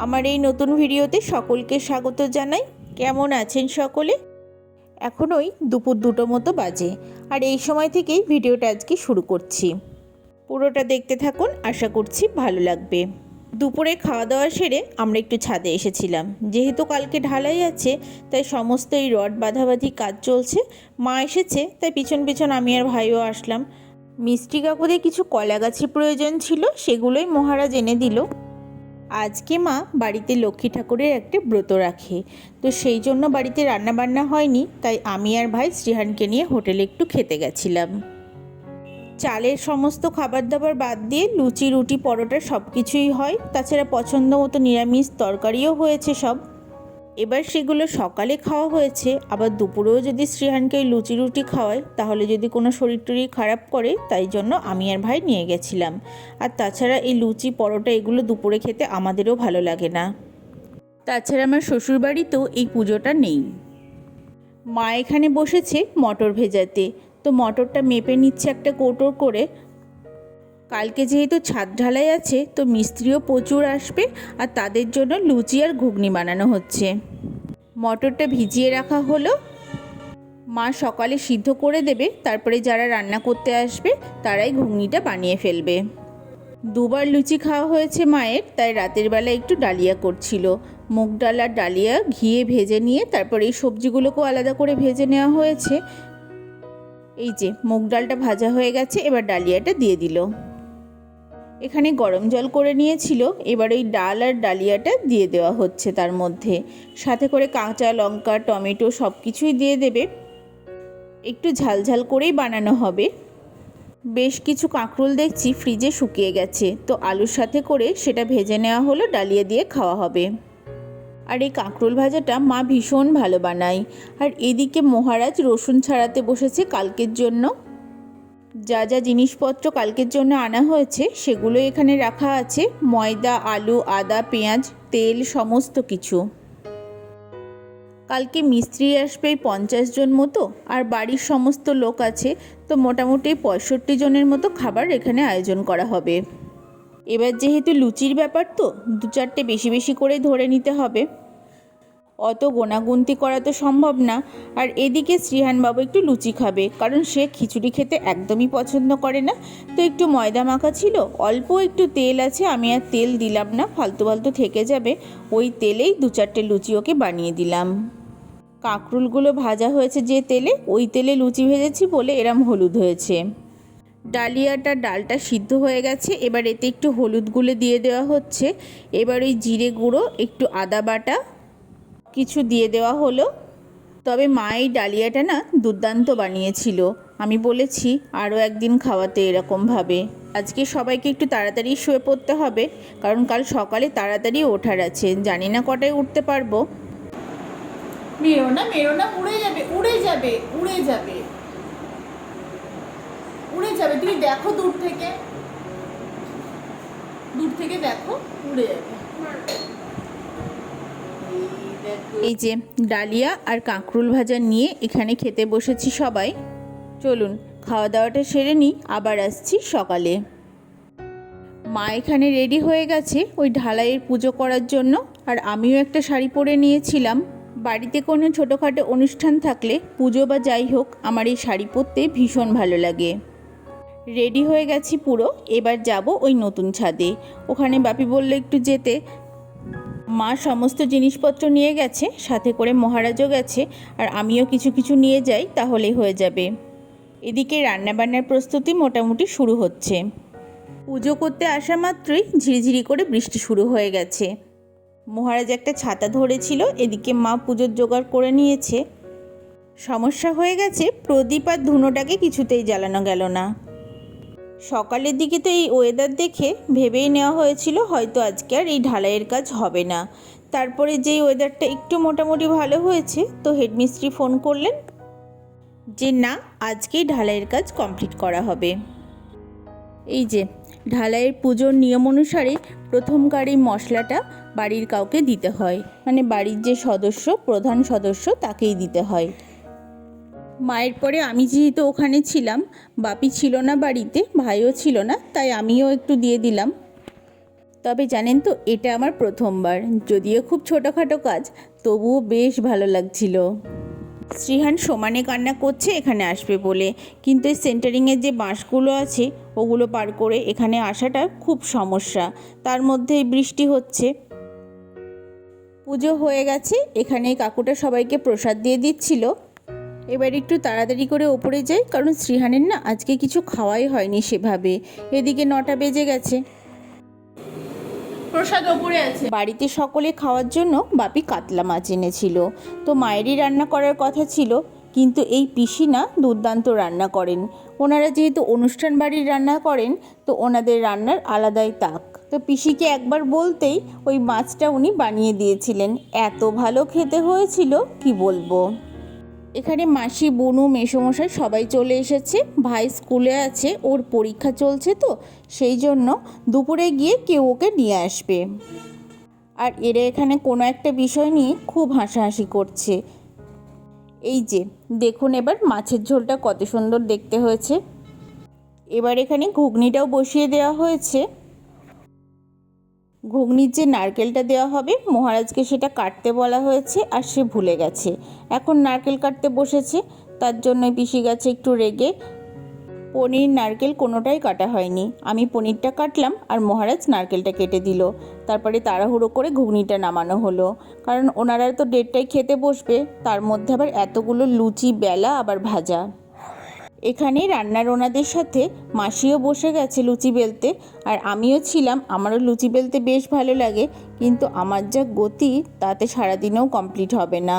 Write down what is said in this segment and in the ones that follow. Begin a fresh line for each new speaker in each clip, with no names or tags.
আমার এই নতুন ভিডিওতে সকলকে স্বাগত জানাই। কেমন আছেন সকলে? এখন ওই দুপুর 2টো মতো বাজে, আর এই সময় থেকেই ভিডিওটা আজকে শুরু করছি। পুরোটা দেখতে থাকুন, আশা করছি ভালো লাগবে। দুপুরে খাওয়া দাওয়া সেরে আমরা একটু ছাদে এসেছিলাম। যেহেতু কালকে ঢালাই আছে, তাই সমস্ত এই রড বাঁধাবাঁধি কাজ চলছে। মা এসেছে, তাই পিছন পিছন আমি আর ভাইও আসলাম। মিষ্টি কাকুদের কিছু কলা গাছের প্রয়োজন ছিল, সেগুলোই মহারাজ এনে দিল। আজকে মা বাড়িতে লক্ষ্মী ঠাকুরের একটা ব্রত রাখে, তো সেই জন্য বাড়িতে রান্নাবান্না হয়নি, তাই আমি আর ভাই শ্রীহানকে নিয়ে হোটেলে একটু খেতে গেছিলাম। চালের সমস্ত খাবার দাবার বাদ দিয়ে লুচি, রুটি, পরোটা সব কিছুই হয়। তাছাড়া পছন্দ মতো নিরামিষ তরকারিও হয়েছে সব। এবার সেগুলো সকালে খাওয়া হয়েছে, আবার দুপুরেও যদি শ্রীহানকে ওই লুচি রুটি খাওয়ায় তাহলে যদি কোনো শরীর টরীর খারাপ করে, তাই জন্য আমি আর ভাই নিয়ে গেছিলাম। আর তাছাড়া এই লুচি পরোটা এগুলো দুপুরে খেতে আমাদেরও ভালো লাগে না। তাছাড়া আমার শ্বশুরবাড়িতেও এই পুজোটা নেই। মা এখানে বসেছে মটর ভেজাতে, তো মটরটা মেপে নিচ্ছে একটা কৌটো করে। কালকে যেহেতু ছাদ ঢালাই আছে, তো মিস্ত্রিও প্রচুর আসবে, আর তাদের জন্য লুচি আর ঘুগনি বানানো হচ্ছে। মটরটা ভিজিয়ে রাখা হলো, মা সকালে সিদ্ধ করে দেবে, তারপরে যারা রান্না করতে আসবে তারাই ঘুগনিটা বানিয়ে ফেলবে। দুবার লুচি খাওয়া হয়েছে মায়ের, তাই রাতের বেলা একটু ডালিয়া করছিল। মুগ ডাল আর ডালিয়া ঘিয়ে ভেজে নিয়ে তারপরে এই সবজিগুলোকেও আলাদা করে ভেজে নেওয়া হয়েছে। এই যে মুগ ডালটা ভাজা হয়ে গেছে, এবার ডালিয়াটা দিয়ে দিল। এখানে গরম জল করে নিয়েছিল, এবার ওই ডাল আর ডালিয়াটা দিয়ে দেওয়া হচ্ছে তার মধ্যে। সাথে করে কাঁচা লঙ্কা, টমেটো সব কিছুই দিয়ে দেবে। একটু ঝালঝাল করেই বানানো হবে। বেশ কিছু কাঁকরোল দেখছি ফ্রিজে শুকিয়ে গেছে, তো আলুর সাথে করে সেটা ভেজে নেওয়া হলো, ডালিয়া দিয়ে খাওয়া হবে। আর এই কাঁকরোল ভাজাটা মা ভীষণ ভালো বানায়। আর এদিকে মহারাজ রসুন ছাড়াতে বসেছে কালকের জন্য। যা যা জিনিসপত্র কালকের জন্য আনা হয়েছে সেগুলো এখানে রাখা আছে। ময়দা, আলু, আদা, পেঁয়াজ, তেল, সমস্ত কিছু। কালকে মিস্ত্রি আসবে 50 জন মতো, আর বাড়ির সমস্ত লোক আছে, তো মোটামুটি 65 জনের মতো খাবার এখানে আয়োজন করা হবে। এবার যেহেতু লুচির ব্যাপার, তো 2-4টে বেশি বেশি করে ধরে নিতে হবে। অত গোনাগুনতি করা তো সম্ভব না। আর এদিকে শ্রীহানবাবু একটু লুচি খাবে, কারণ সে খিচুড়ি খেতে একদমই পছন্দ করে না। তো একটু ময়দা মাখা ছিল, অল্প একটু তেল আছে, আমি আর তেল দিলাম না, ফালতু ফালতু থেকে যাবে। ওই তেলেই 2-4টে লুচি ওকে বানিয়ে দিলাম। কাঁকরোলগুলো ভাজা হয়েছে যে তেলে, ওই তেলে লুচি ভেজেছি বলে এরম হলুদ হয়েছে। ডালটা সিদ্ধ হয়ে গেছে, এবার এতে একটু হলুদ গুলে দিয়ে দেওয়া হচ্ছে। এবার ওই জিরে গুঁড়ো, একটু আদা বাটা কিছু দিয়ে দেওয়া হলো। তবে মা এই ডালিয়াটা না দুর্দান্ত বানিয়েছিল। আমি বলেছি আরও একদিন খাওয়াতে এরকমভাবে। আজকে সবাইকে একটু তাড়াতাড়ি শুয়ে পড়তে হবে, কারণ কাল সকালে তাড়াতাড়ি ওঠার আছে। জানি না কটায় উঠতে পারবো।
মেরো না, উড়ে যাবে, উড়ে যাবে, উড়ে যাবে, উড়ে যাবে। তুমি দেখো দূর থেকে দেখো, উড়ে যাবে।
এই যে ডালিয়া আর কাঁকরোল ভাজা নিয়ে এখানে খেতে বসেছি সবাই। চলুন খাওয়া দাওয়াটা সেরে নিই, আবার আসছি সকালে। মা এখানে রেডি হয়ে গেছে ওই ঢালাইয়ের পুজো করার জন্য, আর আমিও একটা শাড়ি পরে নিয়েছিলাম। বাড়িতে কোনো ছোটোখাটো অনুষ্ঠান থাকলে, পুজো বা যাই হোক, আমার এই শাড়ি পরতে ভীষণ ভালো লাগে। রেডি হয়ে গেছি পুরো, এবার যাব ওই নতুন ছাদে। ওখানে বাপি বললো একটু যেতে। মা সমস্ত জিনিসপত্র নিয়ে গেছে, সাথে করে মহারাজও গেছে, আর আমিও কিছু কিছু নিয়ে যাই, তাহলেই হয়ে যাবে। এদিকে রান্নাবান্নার প্রস্তুতি মোটামুটি শুরু হচ্ছে। পুজো করতে আসা মাত্রই ঝিরিঝিরি করে বৃষ্টি শুরু হয়ে গেছে। মহারাজ একটা ছাতা ধরেছিল, এদিকে মা পুজোর জোগাড় করে নিয়েছে। সমস্যা হয়ে গেছে, প্রদীপ আর ধুনোটাকে কিছুতেই জ্বালানো গেল না। সকালের দিকে তো এই ওয়েদার দেখে ভেবেই নেওয়া হয়েছিল হয়তো আজকে আর এই ঢালাইয়ের কাজ হবে না। তারপরে যেই ওয়েদারটা একটু মোটামুটি ভালো হয়েছে, তো হেডমিস্ত্রি ফোন করলেন যে না, আজকেই ঢালাইয়ের কাজ কমপ্লিট করা হবে। এই যে ঢালাইয়ের পুজোর নিয়ম অনুসারে প্রথমকার এই মশলাটা বাড়ির কাউকে দিতে হয়, মানে বাড়ির যে সদস্য, প্রধান সদস্য, তাকেই দিতে হয়। মায়ের পরে আমি যেহেতু ওখানে ছিলাম, বাপি ছিল না বাড়িতে, ভাইও ছিল না, তাই আমিও একটু দিয়ে দিলাম। তবে জানেন তো, এটা আমার প্রথমবার, যদিও খুব ছোটোখাটো কাজ, তবুও বেশ ভালো লাগছিল। শ্রীহান সমানে কান্না করছে এখানে আসবে বলে, কিন্তু এই সেন্টারিংয়ের যে বাঁশগুলো আছে ওগুলো পার করে এখানে আসাটা খুব সমস্যা, তার মধ্যে বৃষ্টি হচ্ছে। পুজো হয়ে গেছে, এখানে কাকুটা সবাইকে প্রসাদ দিয়ে দিচ্ছিল। এবার একটু তাড়াতাড়ি করে ওপরে যাই, কারণ শ্রীহানের না আজকে কিছু খাওয়াই হয়নি সেভাবে। এদিকে 9টা বেজে গেছে।
প্রসাদ ওপরে আছে।
বাড়িতে সকলে খাওয়ার জন্য বাপি কাতলা মাছ এনেছিল, তো মায়েরই রান্না করার কথা ছিল, কিন্তু এই পিসি না দুর্দান্ত রান্না করেন। ওনারা যেহেতু অনুষ্ঠান বাড়ির রান্না করেন, তো ওনাদের রান্নার আলাদাই তাক। তো পিসিকে একবার বলতেই ওই মাছটা উনি বানিয়ে দিয়েছিলেন, এত ভালো খেতে হয়েছিল কি বলবো। এখানে মাসি, বনু, মেসোমশাই সবাই চলে এসেছে। ভাই স্কুলে আছে, ওর পরীক্ষা চলছে, তো সেই জন্য দুপুরে গিয়ে কেউ ওকে নিয়ে আসবে। আর এরা এখানে কোনো একটা বিষয় নিয়ে খুব হাসাহাসি করছে। এই যে দেখুন, এবার মাছের ঝোলটা কত সুন্দর দেখতে হয়েছে। এবার এখানে ঘুগনিটাও বসিয়ে দেওয়া হয়েছে। ঘুগনির যে নারকেলটা দেওয়া হবে, মহারাজকে সেটা কাটতে বলা হয়েছে, আর সে ভুলে গেছে। এখন নারকেল কাটতে বসেছে, তার জন্যই পিসি গেছে একটু রেগে। পনির, নারকেল কোনোটাই কাটা হয়নি। আমি পনিরটা কাটলাম আর মহারাজ নারকেলটা কেটে দিল। তারপরে তাড়াহুড়ো করে ঘুগনিটা নামানো হলো, কারণ ওনারা তো 1:30টায় খেতে বসবে, তার মধ্যে আবার এতগুলো লুচি বেলা আবার ভাজা। এখানে রান্নার ওনাদের সাথে মাসিও বসে গেছে লুচি বেলতে, আর আমিও ছিলাম। আমারও লুচি বেলতে বেশ ভালো লাগে, কিন্তু আমার যা গতি তাতে সারাদিনেও কমপ্লিট হবে না।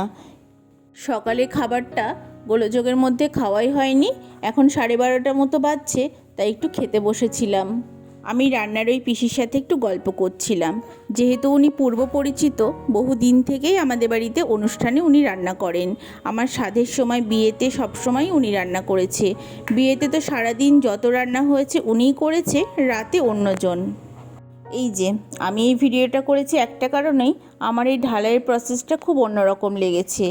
সকালে খাবারটা গোলযোগের মধ্যে খাওয়াই হয়নি, এখন 12:30 মতো বাজছে, তাই একটু খেতে বসেছিলাম। আমি রান্নার ওই পিসির সাথে একটু গল্প করছিলাম, যেহেতু উনি পূর্ব পরিচিত, বহু দিন থেকেই আমাদের বাড়িতে অনুষ্ঠানে উনি রান্না করেন। আমার সাধের সময়, বিয়েতে সবসময় উনি রান্না করেছে। বিয়েতে তো সারাদিন যত রান্না হয়েছে উনিই করেছে, রাতে অন্যজন। এই যে আমি এই ভিডিওটা করেছি একটা কারণেই, আমার এই ঢালাইয়ের প্রসেসটা খুব অন্যরকম লেগেছে।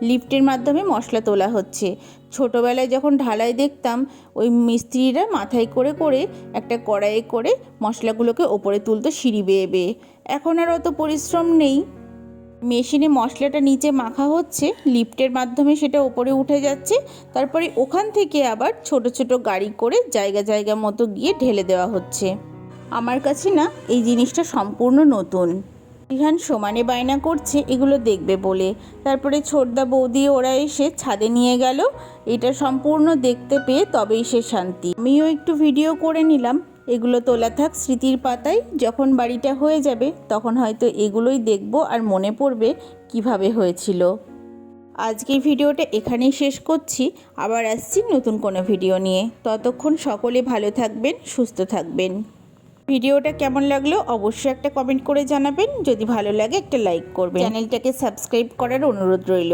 লিফটের মাধ্যমে মশলা তোলা হচ্ছে। ছোটোবেলায় যখন ঢালাই দেখতাম, ওই মিস্ত্রিরা মাথায় করে করে একটা কড়াইয়ে করে মশলাগুলোকে ওপরে তুলতো সিঁড়ি বেয়ে বেয়ে। এখন আর অত পরিশ্রম নেই, মেশিনে মশলাটা নিচে মাখা হচ্ছে, লিফটের মাধ্যমে সেটা ওপরে উঠে যাচ্ছে, তারপরে ওখান থেকে আবার ছোট ছোট গাড়ি করে জায়গা জায়গা মতো গিয়ে ঢেলে দেওয়া হচ্ছে। আমার কাছে না এই জিনিসটা সম্পূর্ণ নতুন। রিহান সমানে বায়না করছে এগুলো দেখবে বলে, তারপরে ছোটদা, বৌদি ওরা এসে ছাদে নিয়ে গেল। এটা সম্পূর্ণ দেখতে পেয়ে তবেই সে শান্তি। আমিও একটু ভিডিও করে নিলাম। এগুলো তোলা থাক স্মৃতির পাতায়, যখন বাড়িটা হয়ে যাবে তখন হয়তো এগুলোই দেখব আর মনে পড়বে কিভাবে হয়েছিল। আজকের ভিডিওটা এখানেই শেষ করছি, আবার আসছি নতুন কোনো ভিডিও নিয়ে। ততক্ষণ সকলে ভালো থাকবেন, সুস্থ থাকবেন। ভিডিওটা কেমন লাগলো অবশ্যই একটা কমেন্ট করে জানাবেন। যদি ভালো লাগে একটা লাইক করবেন, চ্যানেলটাকে সাবস্ক্রাইব করার অনুরোধ রইল।